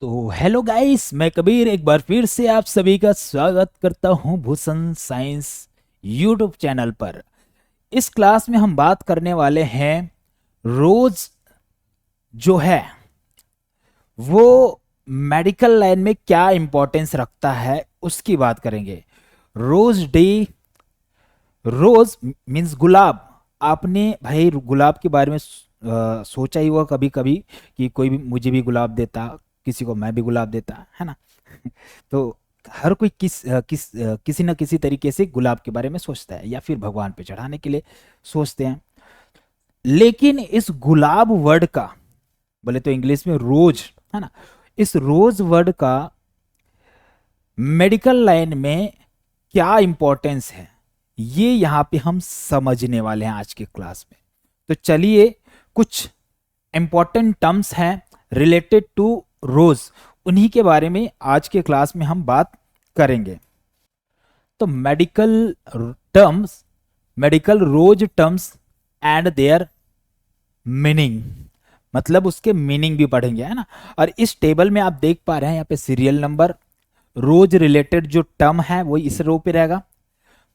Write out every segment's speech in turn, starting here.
तो hello guys, मैं कबीर एक बार फिर से आप सभी का स्वागत करता हूं भूषण साइंस यूट्यूब चैनल पर। इस क्लास में हम बात करने वाले हैं रोज जो है वो मेडिकल लाइन में क्या इंपॉर्टेंस रखता है उसकी बात करेंगे। रोज डे, रोज मीन्स गुलाब। आपने भाई गुलाब के बारे में सोचा ही होगा कभी कभी कि कोई भी मुझे भी गुलाब देता, किसी को मैं भी गुलाब देता, है ना। तो हर कोई किसी न किसी तरीके से गुलाब के बारे में सोचता है या फिर भगवान पे चढ़ाने के लिए सोचते हैं। लेकिन इस गुलाब वर्ड का, बोले तो इंग्लिश में रोज, है ना, इस रोज वर्ड का मेडिकल लाइन में क्या इंपॉर्टेंस है, ये यहाँ पे हम समझने वाले हैं आज के क्लास में। तो चलिए, कुछ इंपॉर्टेंट टर्म्स हैं रिलेटेड टू रोज, उन्हीं के बारे में आज के क्लास में हम बात करेंगे। तो medical rose terms and their meaning, मतलब उसके मीनिंग भी पढ़ेंगे, है ना। और इस टेबल में आप देख पा रहे हैं यहाँ पे सीरियल नंबर, रोज रिलेटेड जो टर्म है वो इस रो पे रहेगा,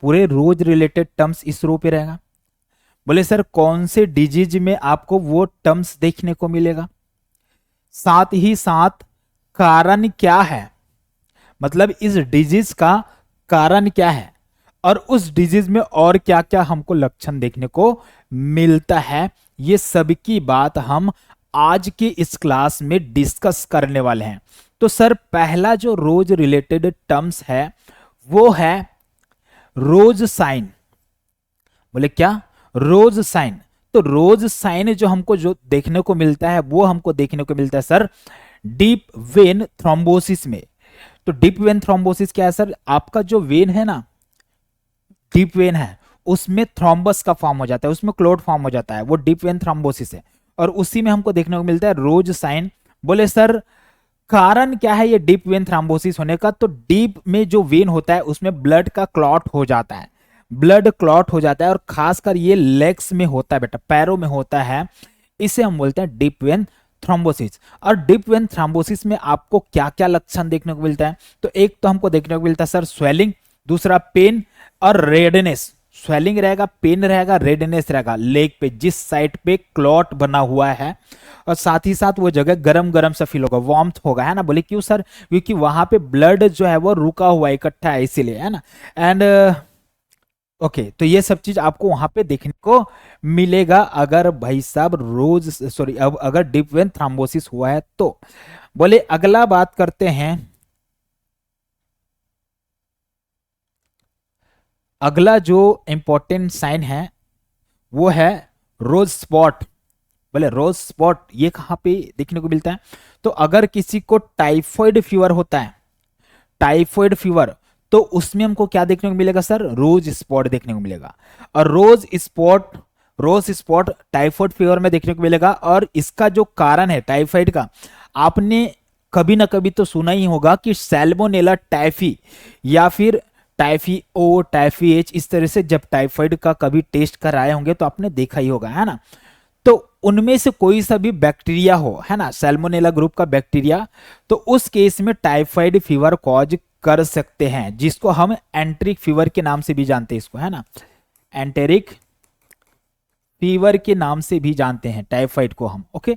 पूरे रोज रिलेटेड टर्म्स इस रो पे रहेगा। बोले सर कौन से डिजीज में आपको वो टर्म्स देखने को मिलेगा, साथ ही साथ कारण क्या है, मतलब इस डिजीज का कारण क्या है और उस डिजीज में और क्या क्या हमको लक्षण देखने को मिलता है, ये सब की बात हम आज की इस क्लास में डिस्कस करने वाले हैं। तो सर पहला जो रोज रिलेटेड टर्म्स है वो है रोज साइन। बोले क्या? रोज साइन। तो रोज साइन जो हमको जो देखने को मिलता है वो हमको देखने को मिलता है सर डीप वेन थ्रोम्बोसिस में। तो डीप वेन थ्रोम्बोसिस क्या है सर? आपका जो वेन है ना, डीप वेन है, उसमें थ्रोम्बस का फॉर्म हो जाता है, उसमें क्लोट फॉर्म हो जाता है, वो डीप वेन थ्रोम्बोसिस है और उसी में हमको देखने को मिलता है रोज साइन। बोले सर कारण क्या है ये डीप वेन थ्रोम्बोसिस होने का? तो डीप में जो वेन होता है उसमें ब्लड का क्लॉट हो जाता है, ब्लड क्लॉट हो जाता है और खासकर ये लेग्स में होता है बेटा, पैरों में होता है, इसे हम बोलते हैं डीप वेन थ्रोम्बोसिस। और डीप वेन थ्रोम्बोसिस में आपको क्या क्या लक्षण देखने को मिलता है? तो एक तो हमको देखने को मिलता है सर स्वेलिंग, दूसरा पेन और रेडनेस। स्वेलिंग रहेगा, पेन रहेगा, रेडनेस रहेगा लेग पे, जिस साइड पे क्लॉट बना हुआ है, और साथ ही साथ वो जगह गरम गरम सा फील होगा, वार्मथ होगा, है ना। बोले क्यों सर? क्योंकि वहां पे ब्लड जो है वो रुका हुआ इकट्ठा है इसीलिए, है ना। एंड ओके, तो ये सब चीज आपको वहां पे देखने को मिलेगा अगर भाई साहब रोज सॉरी अब अगर डीप वेन थ्रोम्बोसिस हुआ है तो। बोले अगला बात करते हैं, अगला जो इंपॉर्टेंट साइन है वो है रोज स्पॉट। बोले रोज स्पॉट ये कहाँ पे देखने को मिलता है? तो अगर किसी को टाइफॉइड फीवर होता है, टाइफॉइड फीवर, तो उसमें हमको क्या देखने को मिलेगा सर? रोज स्पॉट देखने को मिलेगा। और रोज स्पॉट टाइफॉइड फीवर में देखने को मिलेगा। और इसका जो कारण है टाइफाइड का, आपने कभी ना कभी तो सुना ही होगा कि सैल्मोनेला टाइफी या फिर टाइफी ओ, टाइफी एच, इस तरह से जब टाइफाइड का कभी टेस्ट कराए होंगे तो आपने देखा ही होगा, है ना। तो उनमें से कोई सा भी बैक्टीरिया हो, है ना, सैल्मोनेला ग्रुप का बैक्टीरिया, तो उस केस में टाइफाइड फीवर कॉज कर सकते हैं, जिसको हम एंटेरिक फीवर के नाम से भी जानते हैं इसको, है ना, एंटेरिक फीवर के नाम से भी जानते हैं टाइफाइड को हम। ओके,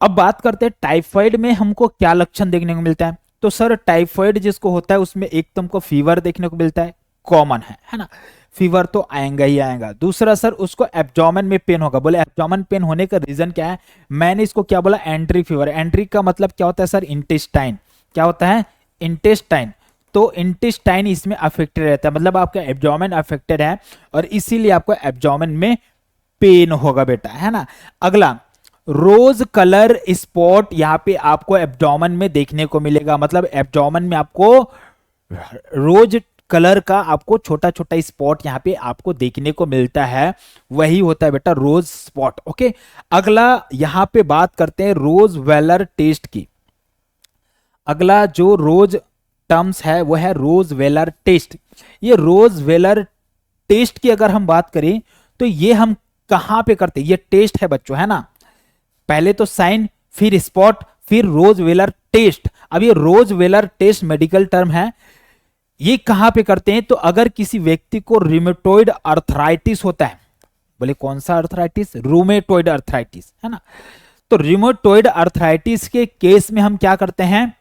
अब बात करते हैं टाइफाइड में हमको क्या लक्षण देखने को मिलता है। तो सर टाइफाइड जिसको होता है उसमें एक तो हमको फीवर देखने को मिलता है, कॉमन है ना, फीवर तो आएगा ही आएगा। दूसरा सर उसको एब्डोमेन में पेन होगा। बोले एब्डोमेन पेन होने का रीजन क्या है? मैंने इसको क्या बोला? एंट्रिक फीवर। एंट्रिक का मतलब क्या होता है सर? इंटेस्टाइन। क्या होता है? इंटेस्टाइन। तो इंटेस्टाइन इसमें अफेक्टेड रहता है, मतलब आपका एब्डोमेन अफेक्टेड है और इसीलिए आपको एब्डोमेन में पेन होगा बेटा, है ना। अगला रोज कलर स्पॉट यहाँ पे आपको एब्डोमेन में देखने को मिलेगा, मतलब एब्डोमेन में आपको रोज कलर का आपको छोटा छोटा स्पॉट यहाँ पे आपको देखने को मिलता है, वही होता है बेटा रोज स्पॉट। ओके, अगला यहाँ पे बात करते हैं रोज वेलर टेस्ट की। अगला जो रोज टर्म्स है वो है रोज वेलर टेस्ट। ये रोज वेलर टेस्ट की अगर हम बात करें तो ये हम कहां पे करते हैं? ये टेस्ट है बच्चों, है ना। पहले तो साइन, फिर स्पॉट, फिर रोज वेलर टेस्ट, अब ये रोज वेलर टेस्ट मेडिकल टर्म है, ये कहां पे करते हैं? तो अगर किसी व्यक्ति को रूमेटॉइड अर्थराइटिस होता है, बोले कौन सा अर्थराइटिस? रूमेटॉइड अर्थराइटिस, है ना। तो रूमेटॉइड अर्थराइटिस के केस में हम क्या करते हैं?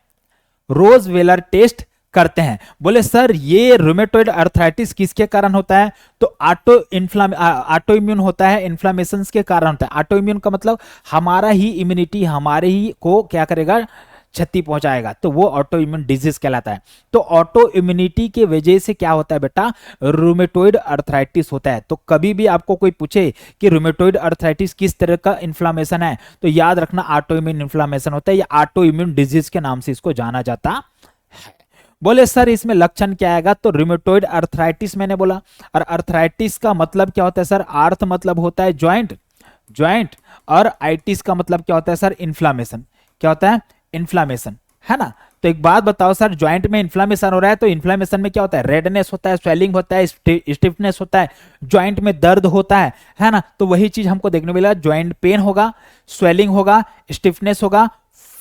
रोज वेलर टेस्ट करते हैं। बोले सर ये रूमेटॉइड अर्थराइटिस किसके कारण होता है? तो ऑटो इम्यून होता है, इन्फ्लामेशन के कारण होता है। ऑटो इम्यून का मतलब हमारा ही इम्यूनिटी हमारे ही को क्या करेगा? क्षति पहुंचाएगा, तो वो ऑटो इम्यून डिजीज कहलाता है। तो ऑटो इम्यूनिटी के वजह से क्या होता है बेटा? रूमेटॉइड अर्थराइटिस होता है। तो कभी भी आपको कोई पूछे कि रूमेटॉइड अर्थराइटिस किस तरह का इन्फ्लामेशन है, तो याद रखना ऑटो इम्यून इन्फ्लामेशन होता है, या ऑटो इम्यून डिजीज के नाम से इसको जाना जाता है। बोले सर इसमें लक्षण क्या आएगा? तो रूमेटॉइड अर्थराइटिस मैंने बोला, और अर्थराइटिस का मतलब क्या होता है सर? आर्थ मतलब होता है ज्वाइंट, ज्वाइंट, और आइटिस का मतलब क्या होता है सर? इन्फ्लामेशन। क्या होता है? इन्फ्लामेशन, है ना। तो एक बात बताओ सर, ज्वाइंट में इन्फ्लामेशन हो रहा है तो इन्फ्लामेशन में क्या होता है? रेडनेस होता है, स्वेलिंग होता है, स्टिफनेस होता है, ज्वाइंट में दर्द होता है ना। तो वही चीज हमको देखने को मिला, ज्वाइंट पेन होगा, स्वेलिंग होगा, स्टिफनेस होगा,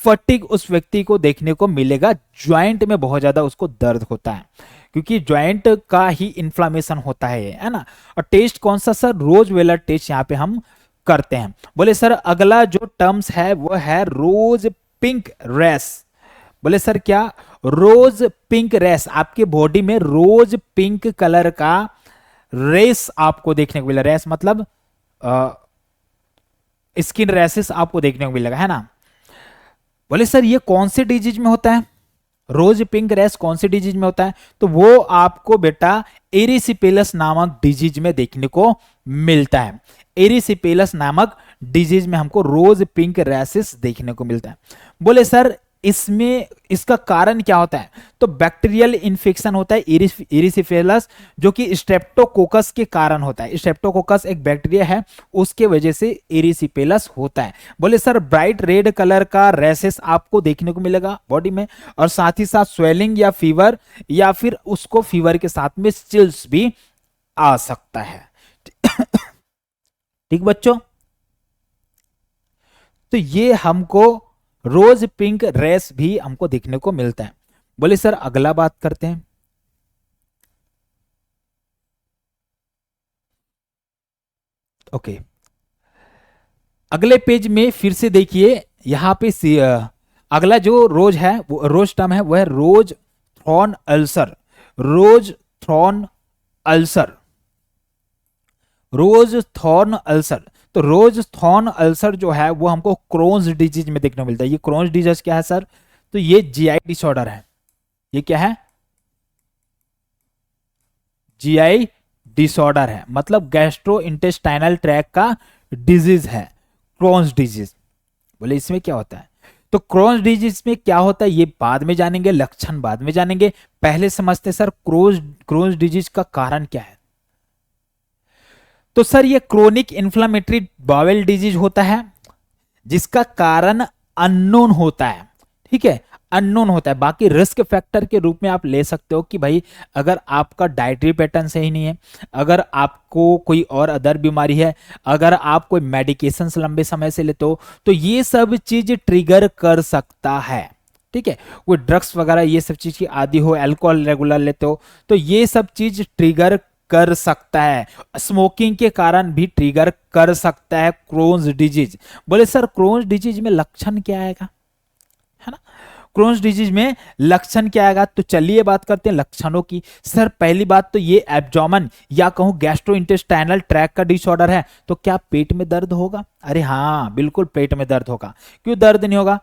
फटीग उस व्यक्ति को देखने को मिलेगा, ज्वाइंट में बहुत ज्यादा उसको दर्द होता है, क्योंकि ज्वाइंट का ही इन्फ्लामेशन होता है ना। और टेस्ट कौन सा सर? रोज वेलर टेस्ट यहाँ पे हम करते हैं। बोले सर अगला जो टर्म्स है वो है रोज पिंक रैश। बोले सर क्या? रोज पिंक रैश, आपके बॉडी में रोज पिंक कलर का रेस आपको देखने को मिला। रैश मतलब स्किन रैशेस आपको देखने को मिलेगा, है ना। बोले सर ये कौन से डिजीज में होता है? रोज पिंक रैश कौन से डिजीज में होता है? तो वो आपको बेटा एरिसिपेलस नामक डिजीज में देखने को मिलता है। एरिसिपेलस नामक डिजीज में हमको रोज पिंक रैशेस देखने को मिलता है। बोले सर इसमें इसका कारण क्या होता है? तो बैक्टीरियल इन्फेक्शन होता है एरिसिपेलस, जो कि स्ट्रेप्टोकोकस के कारण होता है। स्ट्रेप्टोकोकस एक बैक्टीरिया है, उसके वजह से एरिसिपेलस होता है। बोले सर ब्राइट रेड कलर का रैशेस आपको देखने को मिलेगा बॉडी में, और साथ ही साथ स्वेलिंग या फीवर, या फिर उसको फीवर के साथ में चिल्स भी आ सकता है। ठीक बच्चों, तो ये हमको रोज पिंक रैश भी हमको देखने को मिलता है। बोले सर अगला बात करते हैं। ओके, अगले पेज में फिर से देखिए, यहां पे अगला जो रोज है, वो रोज टर्म है, वो है रोज थ्रॉन अल्सर। रोज थ्रॉन अल्सर, रोज थॉर्न अल्सर। तो रोज थॉर्न अल्सर जो है वो हमको क्रोन्स डिजीज में देखने को मिलता है। ये क्रोन्स डिजीज क्या है सर? तो ये जीआई डिसऑर्डर है। ये क्या है? जीआई डिसऑर्डर है, मतलब गैस्ट्रो इंटेस्टाइनल ट्रैक का डिजीज है क्रोन्स डिजीज। बोले इसमें क्या होता है? तो क्रोन्स डिजीज में क्या होता है ये बाद में जानेंगे, लक्षण बाद में जानेंगे। पहले समझते सर क्रोन्स डिजीज का कारण क्या है। तो सर ये क्रोनिक इन्फ्लामेटरी बावेल डिजीज होता है, जिसका कारण अननोन होता है। ठीक है, अननोन होता है। बाकी रिस्क फैक्टर के रूप में आप ले सकते हो कि भाई अगर आपका डाइटरी पैटर्न सही नहीं है, अगर आपको कोई और अदर बीमारी है, अगर आप कोई मेडिकेशन लंबे समय से लेते हो, तो ये सब चीज ट्रिगर कर सकता है। ठीक है, कोई ड्रग्स वगैरह ये सब चीज की आदी हो, अल्कोहल रेगुलर लेते हो, तो ये सब चीज ट्रिगर कर सकता है। स्मोकिंग के कारण भी ट्रिगर कर सकता है क्रोन्स डिजीज। बोले सर क्रोन्स डिजीज में लक्षण क्या आएगा, है ना। क्रोन्स डिजीज में लक्षण क्या आएगा? तो चलिए बात करते हैं लक्षणों की। सर पहली बात तो ये एब्डोमेन या कहूं गैस्ट्रोइंटेस्टाइनल ट्रैक का डिसऑर्डर है, तो क्या पेट में दर्द होगा? अरे हाँ बिल्कुल पेट में दर्द होगा। क्यों दर्द नहीं होगा?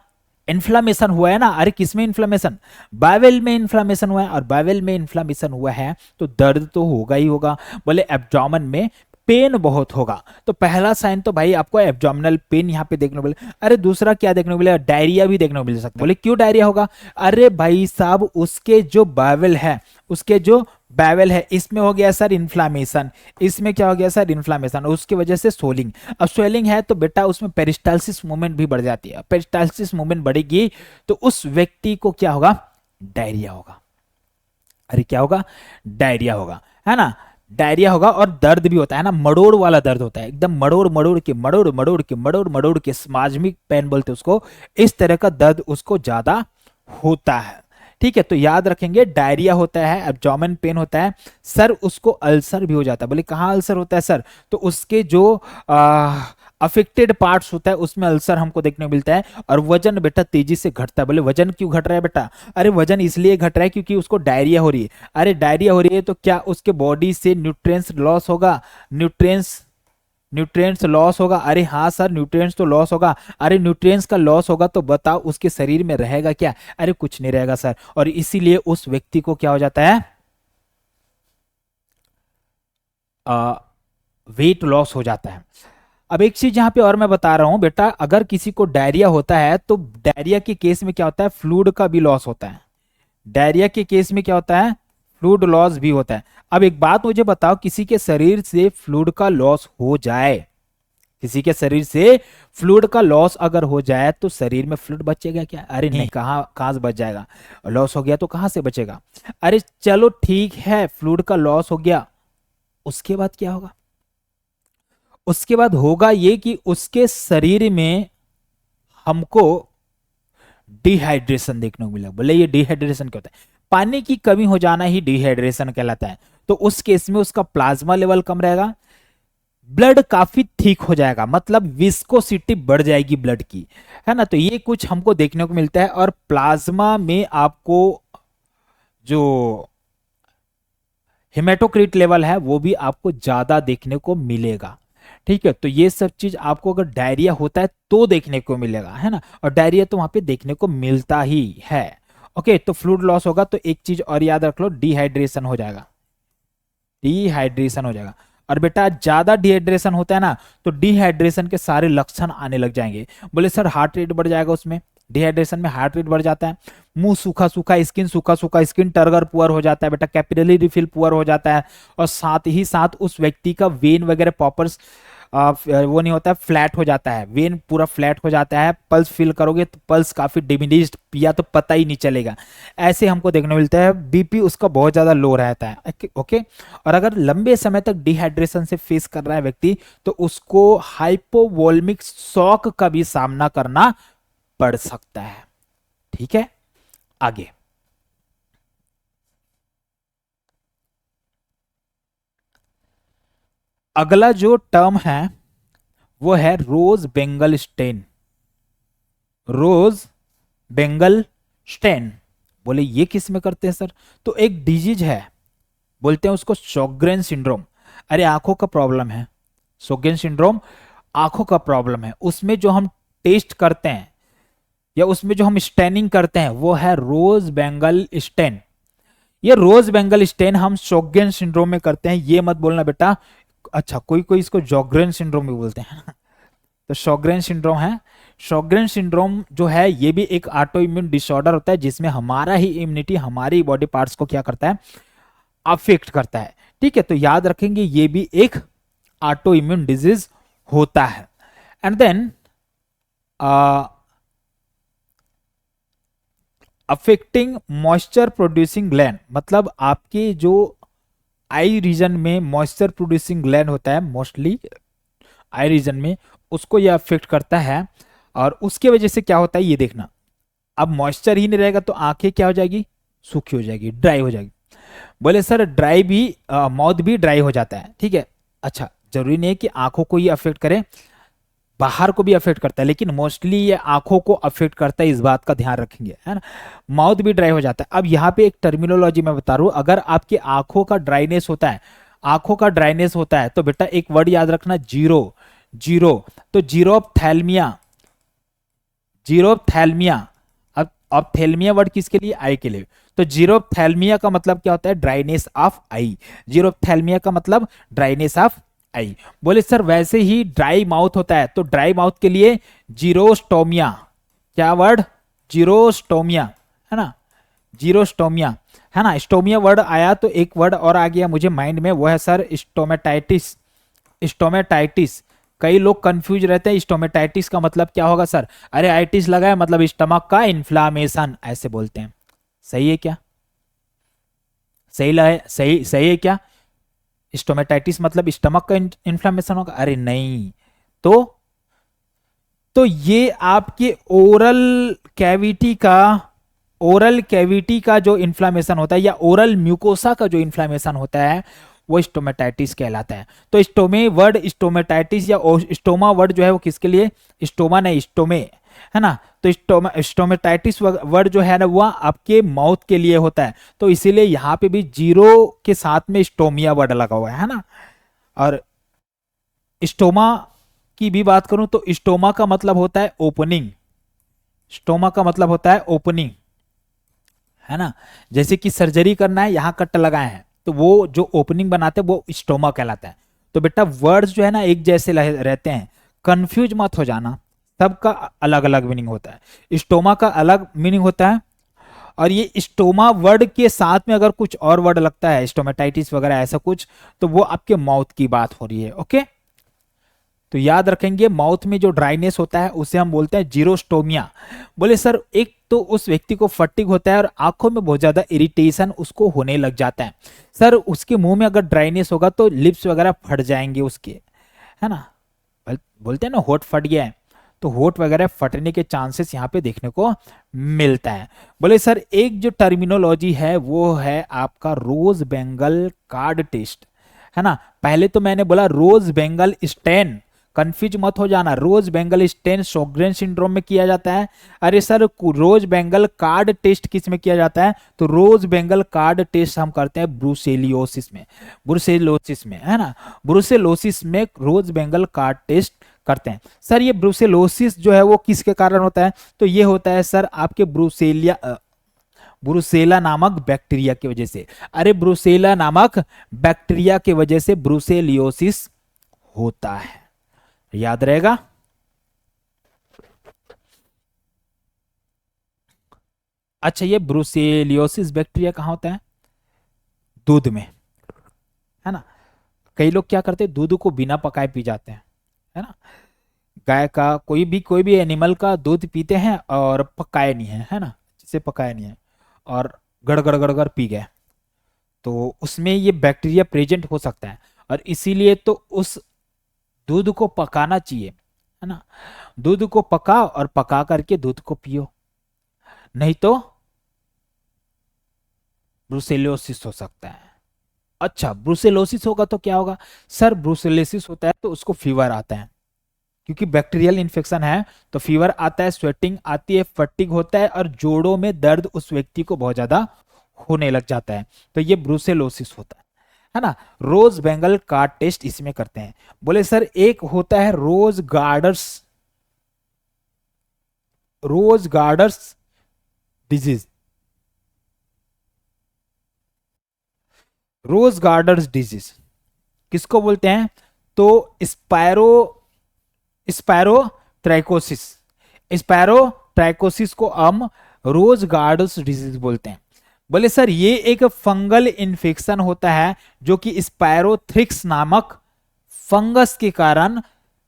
इन्फ्लामेशन हुआ है ना। अरे किसमें इन्फ्लामेशन? बावेल में इन्फ्लामेशन हुआ है, और बावेल में इन्फ्लामेशन हुआ है तो दर्द तो होगा ही होगा। बोले एब्डोमेन में पेन बहुत होगा। तो पहला साइन तो भाई आपको एब्डोमिनल पेन यहाँ पे देखने को मिले। अरे दूसरा क्या देखने को मिलेगा? डायरिया भी देखने को मिल सकता है। बोले क्यों डायरिया होगा? अरे भाई साहब उसके जो बावेल है, उसके जो बावेल है इसमें हो गया सर इन्फ्लामेशन। इसमें क्या हो गया सर? इन्फ्लामेशन, उसकी वजह से स्वेलिंग। अब स्वेलिंग है तो बेटा उसमें पेरिस्टाल्सिस मूवमेंट भी बढ़ जाती है। पेरिस्टाल्सिस मूवमेंट बढ़ेगी तो उस व्यक्ति को क्या होगा? डायरिया होगा। अरे क्या होगा? डायरिया होगा, है ना। डायरिया होगा और दर्द भी होता है ना, मड़ोड़ वाला दर्द होता है, एकदम मड़ोड़ मड़ोड़ के स्माज्मिक पेन बोलते हैं उसको। इस तरह का दर्द उसको ज्यादा होता है। ठीक है, तो याद रखेंगे डायरिया होता है, एब्डोमेन पेन होता है सर, उसको अल्सर भी हो जाता है। बोले कहाँ अल्सर होता है सर, तो उसके जो अफेक्टेड पार्ट्स होता है उसमें अल्सर हमको देखने को मिलता है। और वजन बेटा तेजी से घटता है। बोले वजन क्यों घट रहा है बेटा, अरे वजन इसलिए घट रहा है क्योंकि उसको डायरिया हो रही है। अरे डायरिया हो रही है तो क्या उसके बॉडी से न्यूट्रिएंट्स लॉस होगा, न्यूट्रिएंट्स लॉस होगा। अरे हाँ सर न्यूट्रिएंट्स तो लॉस होगा। अरे न्यूट्रिएंट्स का लॉस होगा तो बताओ उसके शरीर में रहेगा क्या, अरे कुछ नहीं रहेगा सर। और इसीलिए उस व्यक्ति को क्या हो जाता है, वेट लॉस हो जाता है। अब एक चीज यहाँ पे और मैं बता रहा हूं बेटा, अगर किसी को डायरिया होता है तो डायरिया के केस में क्या होता है, फ्लूइड का भी लॉस होता है। डायरिया के केस में क्या होता है, फ्लूइड लॉस भी होता है। अब एक बात मुझे बताओ, किसी के शरीर से फ्लूइड का लॉस हो जाए, किसी के शरीर से फ्लूइड का लॉस अगर हो जाए तो शरीर में फ्लूइड बचेगा क्या, अरे नहीं, कहाँ कहाँ से बच जाएगा, लॉस हो गया तो कहाँ से बचेगा। अरे चलो ठीक है फ्लूइड का लॉस हो गया, उसके बाद क्या होगा, उसके बाद होगा ये कि उसके शरीर में हमको डिहाइड्रेशन देखने को मिला। बोले ये डिहाइड्रेशन क्या होता है, पानी की कमी हो जाना ही डिहाइड्रेशन कहलाता है। तो उस केस में उसका प्लाज्मा लेवल कम रहेगा, ब्लड काफी थिक हो जाएगा, मतलब विस्कोसिटी बढ़ जाएगी ब्लड की, है ना। तो ये कुछ हमको देखने को मिलता है। और प्लाज्मा में आपको जो हेमेटोक्रिट लेवल है वो भी आपको ज्यादा देखने को मिलेगा। ठीक है, तो ये सब चीज आपको अगर डायरिया होता है तो देखने को मिलेगा, है ना। और डायरिया तो वहां पे देखने को मिलता ही है। ओके, तो फ्लूइड लॉस होगा तो एक चीज और याद रख लो, डिहाइड्रेशन हो जाएगा, डिहाइड्रेशन हो जाएगा। और बेटा ज्यादा डिहाइड्रेशन होता है ना तो डिहाइड्रेशन के सारे लक्षण आने लग जाएंगे। बोले सर हार्ट रेट बढ़ जाएगा, उसमें डिहाइड्रेशन में हार्ट रेट बढ़ जाता है, मुंह सूखा सूखा, स्किन सूखा सूखा, स्किन टर्गर पुअर हो जाता है बेटा, कैपिलरी रिफिल पुअर हो जाता है। और साथ ही साथ उस व्यक्ति का वेन वगैरह पॉपर्स वो नहीं होता है, फ्लैट हो जाता है, वेन पूरा फ्लैट हो जाता है। पल्स फील करोगे तो पल्स काफी डिमिनिश्ड या तो पता ही नहीं चलेगा, ऐसे हमको देखने मिलता है। बीपी उसका बहुत ज्यादा लो रहता है। ओके, और अगर लंबे समय तक डिहाइड्रेशन से फेस कर रहा है व्यक्ति तो उसको हाइपोवोल्मिक शॉक का भी सामना करना पड़ सकता है। ठीक है, आगे अगला जो टर्म है वो है रोज बेंगल स्टेन। रोज बेंगल स्टेन, बोले ये किस में करते हैं सर, तो एक डिजीज है, बोलते हैं उसको शॉग्रेन सिंड्रोम। अरे आंखों का प्रॉब्लम है, शॉग्रेन सिंड्रोम आंखों का प्रॉब्लम है। उसमें जो हम टेस्ट करते हैं या उसमें जो हम स्टेनिंग करते हैं वो है रोज बेंगल स्टेन। ये रोज बेंगल स्टेन हम शॉग्रेन सिंड्रोम में करते हैं, ये मत बोलना बेटा। अच्छा, कोई कोई इसको जॉग्रेन सिंड्रोम भी बोलते हैं तो शॉग्रेन सिंड्रोम है। शॉग्रेन सिंड्रोम जो है ये भी एक ऑटो इम्यून डिसऑर्डर होता है जिसमें हमारा ही इम्यूनिटी हमारी बॉडी पार्ट्स को क्या करता है, अफेक्ट करता है। ठीक है, तो याद रखेंगे ये भी एक ऑटो इम्यून डिजीज होता है। And then affecting moisture producing gland, मतलब आपके जो आई रीजन में मॉइस्चर प्रोड्यूसिंग ग्लैंड होता है मोस्टली आई रीजन में, उसको यह अफेक्ट करता है। और उसके वजह से क्या होता है ये देखना, अब मॉइस्चर ही नहीं रहेगा तो आंखें क्या हो जाएगी, सूखी हो जाएगी, ड्राई हो जाएगी। बोले सर ड्राई भी माउथ भी ड्राई हो जाता है। ठीक है, अच्छा जरूरी नहीं है कि आंखों को ही अफेक्ट करे, बाहर को भी अफेक्ट करता है, लेकिन मोस्टली ये आंखों को अफेक्ट करता है, इस बात का ध्यान रखेंगे, है ना। माउथ भी ड्राई हो जाता है। अब यहाँ पे एक टर्मिनोलॉजी मैं बता रहा हूं, अगर आपके आंखों का ड्राइनेस होता है, आंखों का ड्राइनेस होता है तो बेटा एक वर्ड याद रखना, जीरो। जीरो, तो जीरोप्थैल्मिया, जीरोप्थैल्मिया। अब ऑप्थेल्मिया वर्ड किसके लिए, आई के लिए। तो जीरोप्थैल्मिया का मतलब क्या होता है, ड्राइनेस ऑफ आई। जीरोप्थैल्मिया का मतलब ड्राइनेस ऑफ आई। बोले सर वैसे ही ड्राई माउथ होता है तो ड्राई माउथ के लिए जीरोस्टोमिया, क्या वर्ड, जीरोस्टोमिया, है ना, जीरोस्टोमिया, है ना। स्टोमिया वर्ड आया तो एक वर्ड और आ गया मुझे माइंड में, वो है सर स्टोमेटाइटिस। स्टोमेटाइटिस, कई लोग कंफ्यूज रहते हैं, स्टोमेटाइटिस का मतलब क्या होगा सर, अरे आइटिस लगा है मतलब स्टमक का इन्फ्लामेशन, ऐसे बोलते हैं। सही है क्या, सही लगा, सही सही है क्या, स्टोमेटाइटिस मतलब स्टमक का इन्फ्लामेशन होगा, अरे नहीं। तो ये आपके ओरल कैविटी का ओरल कैविटी का जो इन्फ्लामेशन होता है या ओरल म्यूकोसा का जो इन्फ्लामेशन होता है वो स्टोमेटाइटिस कहलाता है। तो स्टोमे वर्ड, स्टोमेटाइटिस या स्टोमा वर्ड जो है वो किसके लिए, स्टोमा नहीं स्टोमे, है ना। तो स्टोमेटाइटिस वर्ड जो है ना वो आपके माउथ के लिए होता है, तो इसीलिए यहाँ पे भी जीरो के साथ में स्टोमिया वर्ड लगा हुआ है ना। और स्टोमा की भी बात करूं तो स्टोमा का मतलब होता है ओपनिंग, स्टोमा का मतलब होता है ओपनिंग, है ना। जैसे कि सर्जरी करना है, यहाँ कट लगाए हैं, तो वो जो ओपनिंग बनाते हैं वो स्टोमा कहलाता है। तो बेटा वर्ड्स जो है ना एक जैसे रहते हैं, कंफ्यूज मत हो जाना, सबका अलग अलग मीनिंग होता है। स्टोमा का अलग मीनिंग होता है, और ये स्टोमा वर्ड के साथ में अगर कुछ और वर्ड लगता है, स्टोमेटाइटिस वगैरह ऐसा कुछ, तो वो आपके माउथ की बात हो रही है। ओके, तो याद रखेंगे माउथ में जो ड्राइनेस होता है उसे हम बोलते हैं जीरोस्टोमिया। बोले सर एक तो उस व्यक्ति को फटीग होता है और आंखों में बहुत ज्यादा इरिटेशन उसको होने लग जाता है। सर उसके मुंह में अगर ड्राइनेस होगा तो लिप्स वगैरह फट जाएंगे उसके, है ना। बोलते हैं ना होठ फट गया है, तो होठ वगैरह फटने के चांसेस यहाँ पे देखने को मिलता है। बोले सर एक जो टर्मिनोलॉजी है वो है आपका रोज बेंगल कार्ड टेस्ट, है ना। पहले तो मैंने बोला रोज बेंगल स्टेन, कंफ्यूज मत हो जाना, रोज बेंगल स्टेन शोग्रेन सिंड्रोम में किया जाता है। अरे सर रोज बेंगल कार्ड टेस्ट किस में किया जाता है, तो रोज बेंगल कार्ड टेस्ट हम करते हैं ब्रुसेलियोसिस में, ब्रुसेलोसिस में, है ना। ब्रुसेलोसिस में रोज बेंगल कार्ड टेस्ट करते हैं। सर ये ब्रुसेलोसिस जो है वो किसके कारण होता है, तो ये होता है सर आपके ब्रुसेला नामक बैक्टीरिया की वजह से। अरे ब्रुसेला नामक बैक्टीरिया की वजह से ब्रुसेलियोसिस होता है, याद रहेगा। अच्छा ये ब्रुसेलियोसिस बैक्टीरिया कहाँ होता है, दूध में, है ना। कई लोग क्या करते हैं दूध को बिना पकाए पी जाते हैं, है ना। गाय का कोई भी एनिमल का दूध पीते हैं और पकाए नहीं है, है ना, जिसे पकाया नहीं है और गड़गड़ गड़गड़ पी गए, तो उसमें ये बैक्टीरिया प्रेजेंट हो सकता है। और इसीलिए तो उस दूध को पकाना चाहिए, है ना। दूध को पकाओ और पका करके दूध को पियो, नहीं तो ब्रुसेलोसिस हो सकता है। अच्छा ब्रुसेलोसिस होगा तो क्या होगा, सर ब्रुसेलोसिस होता है तो उसको फीवर आता है, क्योंकि बैक्टीरियल इन्फेक्शन है तो फीवर आता है, स्वेटिंग आती है, फटीग होता है और जोड़ों में दर्द उस व्यक्ति को बहुत ज्यादा होने लग जाता है, तो ये ब्रुसेलोसिस होता है ना। रोज बेंगल कार्ड टेस्ट इसमें करते हैं। बोले सर एक होता है रोज गार्डर्स डिजीज, रोज गार्डर्स डिजीज किसको बोलते हैं, तो स्पायरो ट्राइकोसिस को हम रोज गार्डर्स डिजीज बोलते हैं। बोले सर ये एक फंगल इन्फेक्शन होता है जो कि स्पायरोथ्रिक्स नामक फंगस के कारण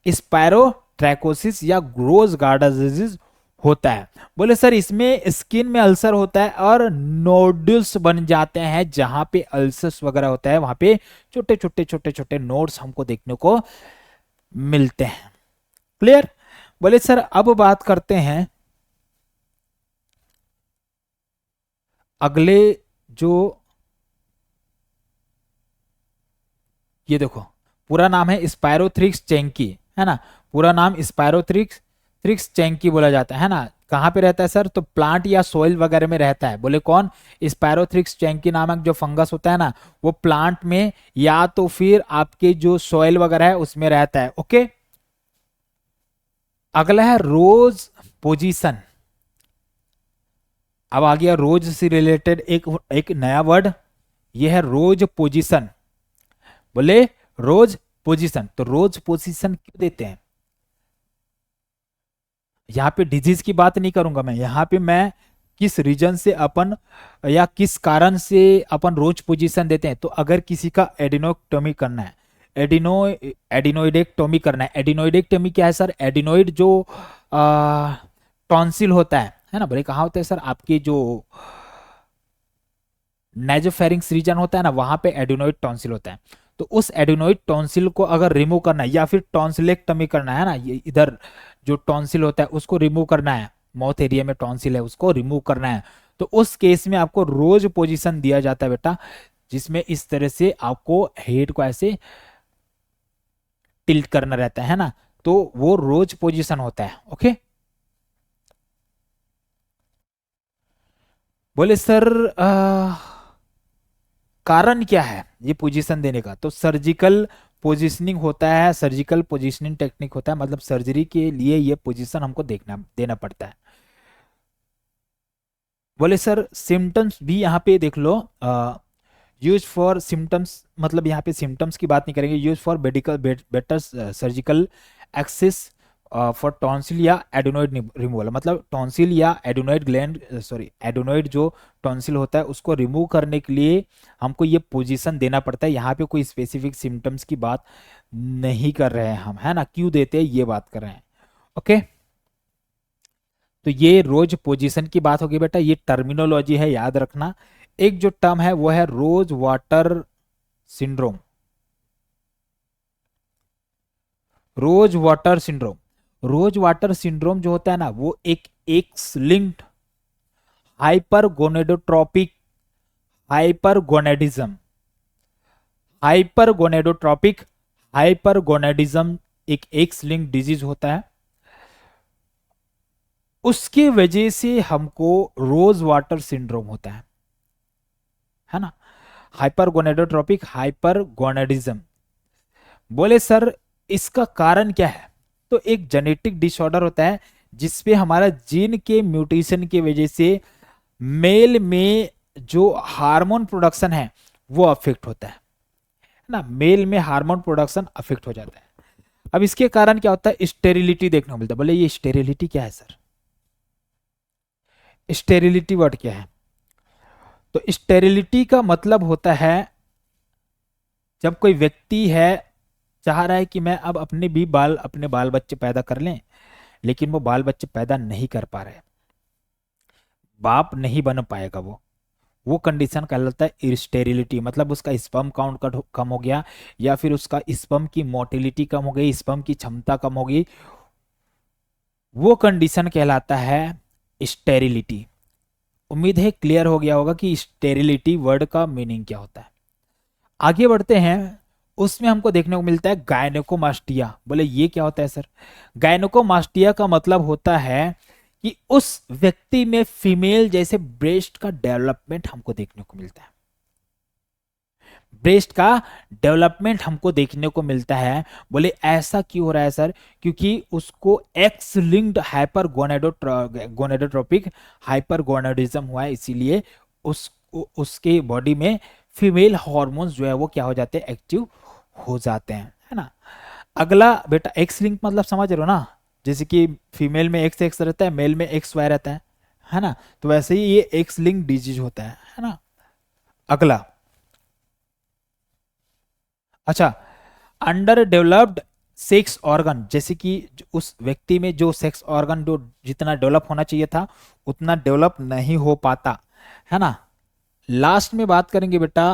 स्पायरो ट्राइकोसिस या रोज गार्डर्स डिजीज होता है। बोले सर इसमें स्किन में अल्सर होता है और नोडल्स बन जाते हैं, जहां पे अल्सर्स वगैरह होता है वहां पे छोटे छोटे नोड्स हमको देखने को मिलते हैं। क्लियर। बोले सर अब बात करते हैं अगले जो, ये देखो पूरा नाम है स्पायरोथ्रिक्स चैंकी, है ना। पूरा नाम स्पायरोथ्रिक्स चैंकी बोला जाता है ना। कहाँ पे रहता है सर, तो प्लांट या सोइल वगैरह में रहता है। बोले कौन, स्पायरोथ्रिक्स चैंकी नामक जो फंगस होता है ना वो प्लांट में या तो फिर आपके जो सोइल वगैरह है उसमें रहता है। ओके, अगला है रोज पोजीशन। अब आ गया रोज से रिलेटेड एक नया वर्ड, ये है रोज पोजीशन। बोले रोज पोजीशन, तो रोज पोजीशन क्यों देते हैं, यहाँ पे डिजीज की बात नहीं करूंगा मैं, यहाँ पे मैं किस रीजन से अपन या किस कारण से अपन रोज पोजीशन देते हैं। तो अगर किसी का एडिनोक्टोमी करना है, एडिनोइडेक्टोमी करना है। एडिनोइडेक्टोमी क्या है सर, एडिनोइड जो टॉन्सिल होता है ना। बोले कहाँ होता है सर, आपके जो नेजोफेरिंग्स रीजन होता है ना वहां पे एडिनोइड टॉन्सिल होता है। तो उस एडिनोइड टॉन्सिल को अगर रिमूव करना है या फिर टॉन्सिलेक्टमी करना है ना, ये इधर जो टॉन्सिल होता है उसको रिमूव करना है, माउथ एरिया में टॉन्सिल है उसको रिमूव करना है, तो उस केस में आपको रोज पोजीशन दिया जाता है बेटा, जिसमें इस तरह से आपको हेड को ऐसे टिल्ट करना रहता है ना, तो वो रोज पोजीशन होता है। ओके, बोले सर कारण क्या है ये पोजीशन देने का? तो सर्जिकल पोजीशनिंग होता है, सर्जिकल पोजीशनिंग टेक्निक होता है, मतलब सर्जरी के लिए ये पोजीशन हमको देखना देना पड़ता है। बोले सर सिम्टम्स भी यहाँ पे देख लो, यूज फॉर सिम्टम्स, मतलब यहाँ पे सिम्टम्स की बात नहीं करेंगे, use for medical better surgical access for tonsil या एडोनोइड रिमूवल, मतलब टॉन्सिल या एडोनोइड ग्लैंड, सॉरी एडोनोइड जो टॉन्सिल होता है उसको रिमूव करने के लिए हमको ये पोजीशन देना पड़ता है। यहाँ पे कोई स्पेसिफिक सिम्टम्स की बात नहीं कर रहे हैं हम, है ना, क्यों देते हैं ये बात कर रहे हैं। ओके, तो ये रोज पोजीशन की बात होगी बेटा, ये टर्मिनोलॉजी है, याद रखना। एक जो टर्म है वो है rose water syndrome, rose water syndrome. Rose water syndrome जो होता है ना, वो एक एक्स लिंक्ड हाइपरगोनेडोट्रोपिक हाइपरगोनेडिज्म, हाइपरगोनेडोट्रोपिक हाइपरगोनेडिज्म एक एक्स लिंक्ड डिजीज होता है। उसकी वजह से हमको रोज वाटर सिंड्रोम होता है ना, हाइपरगोनेडोट्रोपिक हाइपरगोनेडिज्म। बोले सर इसका कारण क्या है? तो एक जेनेटिक डिसऑर्डर होता है जिसपे हमारा जीन के म्यूटेशन की वजह से मेल में जो हार्मोन प्रोडक्शन है वो अफेक्ट होता है ना, मेल में हार्मोन प्रोडक्शन अफेक्ट हो जाता है। अब इसके कारण क्या होता है? स्टेरिलिटी देखने को मिलता है। बोले ये स्टेरिलिटी क्या है सर? स्टेरिलिटी वर्ड क्या है? तो स्टेरिलिटी का मतलब होता है जब कोई व्यक्ति है चाह रहा है कि मैं अब अपने बाल बच्चे पैदा कर लें, लेकिन वो बाल बच्चे पैदा नहीं कर पा रहे, बाप नहीं बन पाएगा, वो कंडीशन कहलाता है स्टेरिलिटी। मतलब उसका स्पर्म काउंट कम हो गया, या फिर उसका स्पर्म की मोटिलिटी कम हो गई, स्पर्म की क्षमता कम हो गई, वो कंडीशन कहलाता है स्टेरिलिटी। उम्मीद है क्लियर हो गया होगा कि स्टेरिलिटी वर्ड का मीनिंग क्या होता है। आगे बढ़ते हैं, उसमें हमको देखने को मिलता है गायनेकोमास्टिया। बोले ये क्या होता है सर? गायनेकोमास्टिया का मतलब होता है कि उस व्यक्ति में फीमेल जैसे ब्रेस्ट का डेवलपमेंट हमको देखने को मिलता है, ब्रेस्ट का डेवलपमेंट हमको देखने को मिलता है। बोले ऐसा क्यों हो रहा है सर? क्योंकि उसको X linked hyper gonadotropic hyper gonadism हुआ है, इसीलिए उसके बॉडी में फीमेल हॉर्मोन्स जो है वो क्या हो जाते हैं? एक्टिव हो जाते हैं, है ना। अगला बेटा एक्स लिंक मतलब समझ रहे हो ना, जैसे कि फीमेल में एक्स एक्स रहता है, मेल में एक्स वाई रहता है ना, तो वैसे ही ये एक्स लिंक डिजीज होता है ना। अगला, अच्छा, अंडर डेवलप्ड सेक्स ऑर्गन, जैसे कि उस व्यक्ति में जो सेक्स ऑर्गन जो जितना डेवलप होना चाहिए था उतना डेवलप नहीं हो पाता, है ना। लास्ट में बात करेंगे बेटा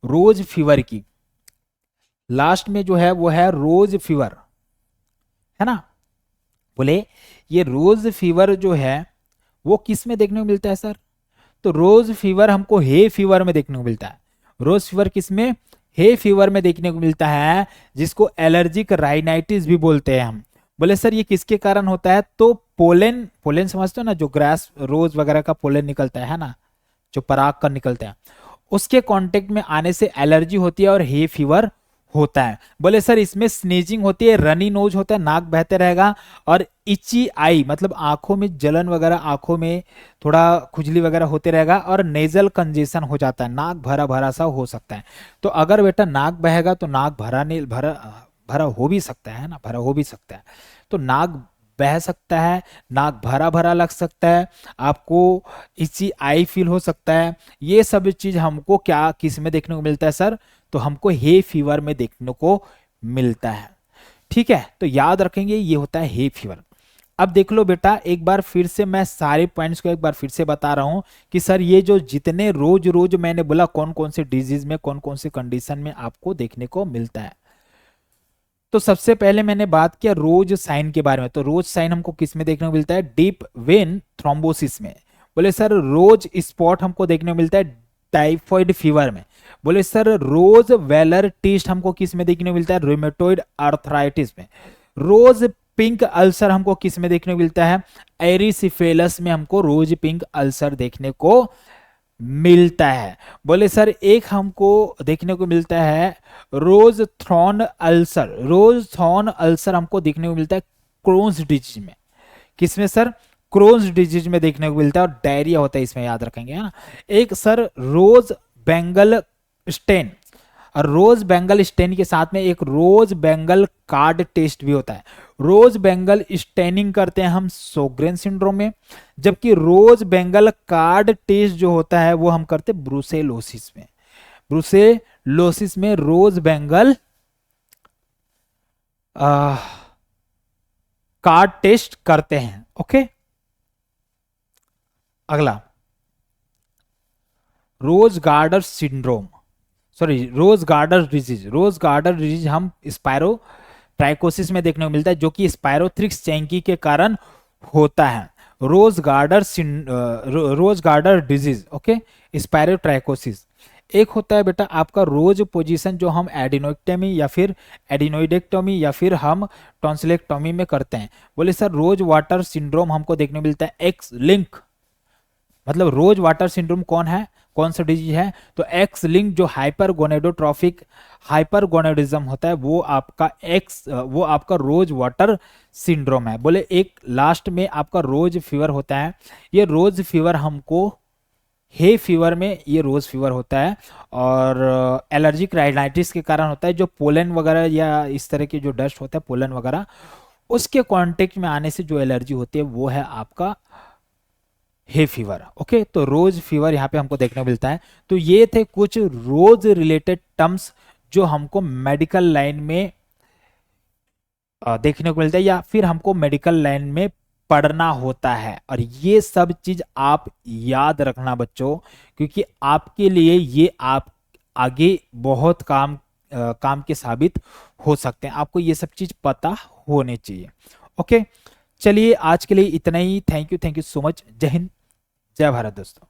रोज फीवर की, लास्ट में जो है वो है रोज फीवर, है ना। बोले ये रोज फीवर जो है वो किस में देखने को मिलता है सर? तो रोज फीवर हमको हे फीवर में देखने को मिलता है। रोज फीवर किस में? हे फीवर में देखने को मिलता है, जिसको एलर्जिक राइनाइटिस भी बोलते हैं हम। बोले सर ये किसके कारण होता है? तो पोलेन, पोलेन समझते हो ना, जो ग्रास रोज वगैरह का पोलेन निकलता है ना, जो पराग का निकलता है, उसके कांटेक्ट में आने से एलर्जी होती है और हे फीवर होता है। बोले सर इसमें स्नीजिंग होती है, रनी नोज होता है, नाक बहते रहेगा, और इची आई मतलब आंखों में जलन वगैरह, आंखों में थोड़ा खुजली वगैरह होते रहेगा, और नेजल कंजेशन हो जाता है, नाक भरा भरा सा हो सकता है। तो अगर बेटा नाक बहेगा तो नाक भरा नहीं भरा भरा हो भी सकता है ना, भरा हो भी सकता है। तो नाक बह सकता है, नाक भरा भरा लग सकता है, आपको इसी आई फील हो सकता है। ये सब चीज हमको क्या किस में देखने को मिलता है सर? तो हमको हे फीवर में देखने को मिलता है। ठीक है, तो याद रखेंगे ये होता है हे फीवर। अब देख लो बेटा एक बार फिर से मैं सारे पॉइंट्स को एक बार फिर से बता रहा हूं कि सर ये जो जितने रोज रोज मैंने बोला कौन कौन से डिजीज में कौन कौन से कंडीशन में आपको देखने को मिलता है। तो सबसे पहले मैंने बात किया रोज साइन के बारे में। तो रोज साइन हमको किस में देखने को मिलता है? डीप वेन थ्रोम्बोसिस में। बोले सर रोज स्पॉट हमको देखने को मिलता है टाइफॉइड फीवर में। बोले सर रोज वेलर टेस्ट हमको किस में देखने को मिलता है, रूमेटॉइड आर्थराइटिस में। रोज पिंक अल्सर हमको किस में देखने को मिलता है, एरिसिफेलस में हमको रोज पिंक अल्सर देखने को मिलता है। बोले सर एक हमको देखने को मिलता है रोज थ्रॉन अल्सर। रोज थ्रॉन अल्सर हमको देखने को मिलता है क्रोन्स डिजीज में। किसमें सर, क्रोन्स डिजीज में देखने को मिलता है, और डायरिया होता है इसमें, याद रखेंगे है ना। एक सर रोज बेंगल स्टेन, और रोज बेंगल स्टेन के साथ में एक रोज बेंगल कार्ड टेस्ट भी होता है। रोज बेंगल स्टेनिंग करते हैं हम सोग्रेन सिंड्रोम में, जबकि रोज बेंगल कार्ड टेस्ट जो होता है वो हम करते हैं ब्रुसेलोसिस में। ब्रुसेलोसिस में रोज बेंगल कार्ड टेस्ट करते हैं। ओके, अगला रोज गार्डर सिंड्रोम, सॉरी रोज गार्डर डिजीज। रोज गार्डर डिजीज हम स्पायरो ट्राइकोसिस में देखने को मिलता है, जो कि स्पायरोथ्रिक्स चैंकी के कारण होता है। रोज गार्डर डिजीज, ओके, स्पायरो ट्राइकोसिस। एक होता है बेटा आपका रोज पोजीशन, जो हम एडिनोइक्टमी या फिर एडिनोइडेक्टोमी या फिर हम टॉन्सिलेक्टोमी में करते हैं। बोले सर रोज वाटर सिंड्रोम हमको देखने को मिलता है एक्स लिंक, मतलब रोज वाटर सिंड्रोम कौन है, कौन सा डिजीज है, तो एक्स लिंक जो हाइपरगोनेडोट्रॉफिक हाइपरगोनेडिज्म होता है वो आपका रोज वाटर सिंड्रोम है। बोले एक लास्ट में आपका रोज फीवर होता है। ये रोज फीवर हमको हे फीवर में ये रोज फीवर होता है, और एलर्जिक राइनाइटिस के कारण होता है, जो पोलन वगैरह या इस तरह के जो डस्ट होता है पोलन वगैरह, उसके कांटेक्ट में आने से जो एलर्जी होती है वो है आपका हे फीवर। ओके, तो रोज फीवर यहाँ पे हमको देखने को मिलता है। तो ये थे कुछ रोज रिलेटेड टर्म्स जो हमको मेडिकल लाइन में देखने को मिलता है, या फिर हमको मेडिकल लाइन में पढ़ना होता है। और ये सब चीज आप याद रखना बच्चों, क्योंकि आपके लिए ये आप आगे बहुत काम के साबित हो सकते हैं। आपको ये सब चीज पता होने चाहिए। ओके, चलिए आज के लिए इतना ही। Thank you so much. जय हिंद, जय भारत दोस्तों।